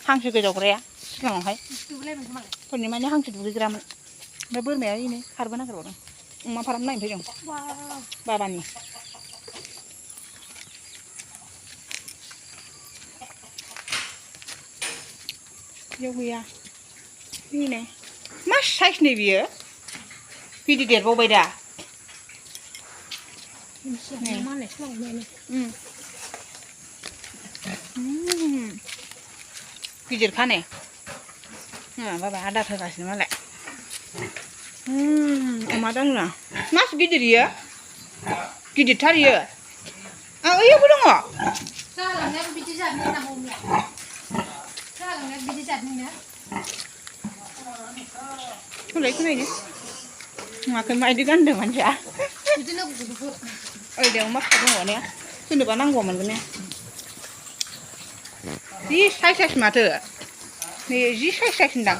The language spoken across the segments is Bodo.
हांसो गोजावग्राया सिगाङावहाय फोरनि माने हांसो दुगैग्रामोन ओमफ्राय बोरमाया इनो खारबो नागिरबावदों अमा फाराम नायनोफै जों बाबानि बेयाव गैया बेनो मा साइसनि बियो गिदिर देरबावबाय दा गिदिरखा ने बाबा आदार होगासिनो मालाय अमा दांना मास गिदिर इयो गिदिरथार इयो ओइयावबो दङ जालांनाया बिदि जादों ना हमला जालांनाया बिदि जादों ना होलाय खोनायनो नुवाखै मायदि गानदों मानसिया बिदिनो गुदुंफोर ओइदायाव मा दङ ने सोरनोबा नांगौ मोनगोन ने जि साइस माथो नै जि साइस होनदां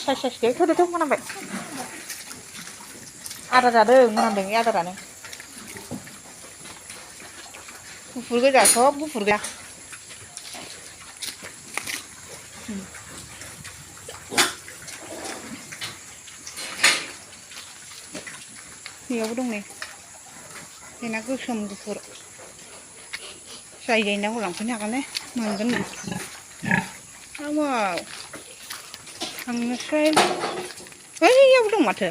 साइस थोदोथ' मोनामबाय आदार जादों मोनामदों आदारानो गुफुर गोजा सब गुफुर गोजा बेयावबो दं नै बेना गोसोम गुफुर जाय जायनांगौ लांफैनो हागोन ने मोनगोन नो आवाव थांनोसै ओइयावबो दं माथो